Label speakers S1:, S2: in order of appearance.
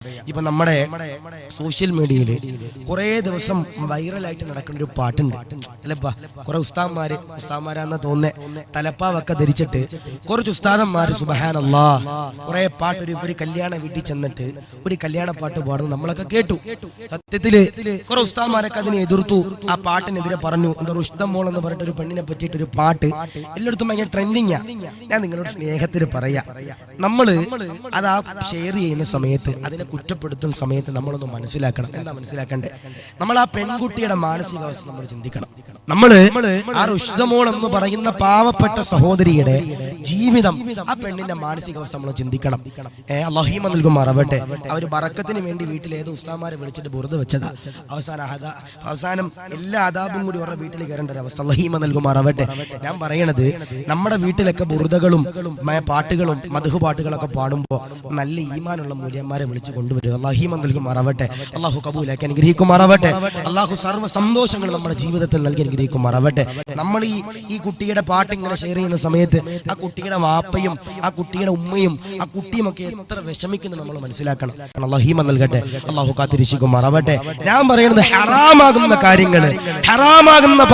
S1: ഇപ്പൊ നമ്മുടെ സോഷ്യൽ മീഡിയയില് കുറെ ദിവസം വൈറലായിട്ട് നടക്കുന്ന ഒരു പാട്ടുണ്ട്. അല്ലപ്പാ, കുറെ ഉസ്താദ്മാരാന്ന് തോന്നുന്നേ തലപ്പാവൊക്കെ ധരിച്ചിട്ട് കുറച്ച് ഉസ്താദന്മാര് സുബ്ഹാനല്ലാഹ് കുറെ പാട്ട് ഒരു കല്യാണ വീട്ടിൽ ചെന്നിട്ട് ഒരു കല്യാണ പാട്ട് പാടുന്നു നമ്മളൊക്കെ കേട്ടു. സത്യത്തില് കുറെ ഉസ്താദ്മാരൊക്കെ അതിനെ എതിർത്തു, ആ പാട്ടിനെതിരെ പറഞ്ഞു. എന്താ റുഷ്ദം മോൾ എന്ന് പറഞ്ഞിട്ട് ഒരു പെണ്ണിനെ പറ്റിയിട്ട് ഒരു പാട്ട് എല്ലായിടത്തും ഭയങ്കര ട്രെൻഡിങ്ങാ. ഞാൻ നിങ്ങളോട് സ്നേഹത്തിൽ പറയാ, നമ്മള് അത് ആ ഷെയർ ചെയ്യുന്ന സമയത്ത് അതിനെ കുറ്റപ്പെടുത്തുന്ന സമയത്ത് നമ്മളൊന്ന് മനസ്സിലാക്കണം. എന്താ മനസ്സിലാക്കണ്ടേ? നമ്മൾ ആ പെൺകുട്ടിയുടെ മാനസികാവസ്ഥ നമ്മൾ ചിന്തിക്കണം. നമ്മള് ആ റുഷ്ദമോൾ എന്ന് പറയുന്ന പാവപ്പെട്ട സഹോദരിയുടെ ജീവിതം, ആ പെണ്ണിന്റെ മാനസികാവസ്ഥ നമ്മൾ ചിന്തിക്കണം. അല്ലാഹു നൽകുമാറാവട്ടെ. അവര് ബറക്കത്തിന് വേണ്ടി വീട്ടിൽ ഏതോ ഉസ്താദ്മാരെ വിളിച്ചിട്ട് ബുർദ വെച്ചതാ. അവസാനം എല്ലാ അദാബും കൂടി അവരുടെ വീട്ടിൽ കയറേണ്ട ഒരു അവസ്ഥ. അല്ലാഹു നൽകുമാറാവട്ടെ. ഞാൻ പറയണത്, നമ്മുടെ വീട്ടിലൊക്കെ ബുർദകളും പാട്ടുകളും മദ്ഹ് പാട്ടുകളൊക്കെ പാടുമ്പോ നല്ല ഈമാനുള്ള മൂല്യന്മാരെ വിളിച്ചു കൊണ്ടുവരിക. അല്ലാഹു നൽകുമാറാവട്ടെ. അല്ലാഹു കബൂലാക്കി അനുഗ്രഹിക്കുമാറാവട്ടെ. അല്ലാഹു സർവ്വ സന്തോഷങ്ങൾ നമ്മുടെ ജീവിതത്തിൽ നൽകി അനുഗ്രഹിക്കുമാറാവട്ടെ. നമ്മൾ ഈ കുട്ടിയുടെ പാട്ട് ഇങ്ങനെ ഷെയർ ചെയ്യുന്ന സമയത്ത് ആ കുട്ടിയുടെ വാപ്പയും ആ കുട്ടിയുടെ ഉമ്മയും ആ കുട്ടിയും ഒക്കെ എത്ര വിഷമിക്കുന്നു നമ്മൾ മനസ്സിലാക്കണം. അല്ലാഹു നൽകട്ടെ. അല്ലാഹു കാത്തിരിക്കുമാറാവട്ടെ. ഞാൻ പറയുന്നത് ഹറാമാകുന്ന കാര്യങ്ങള്, ഹറാമാകുന്ന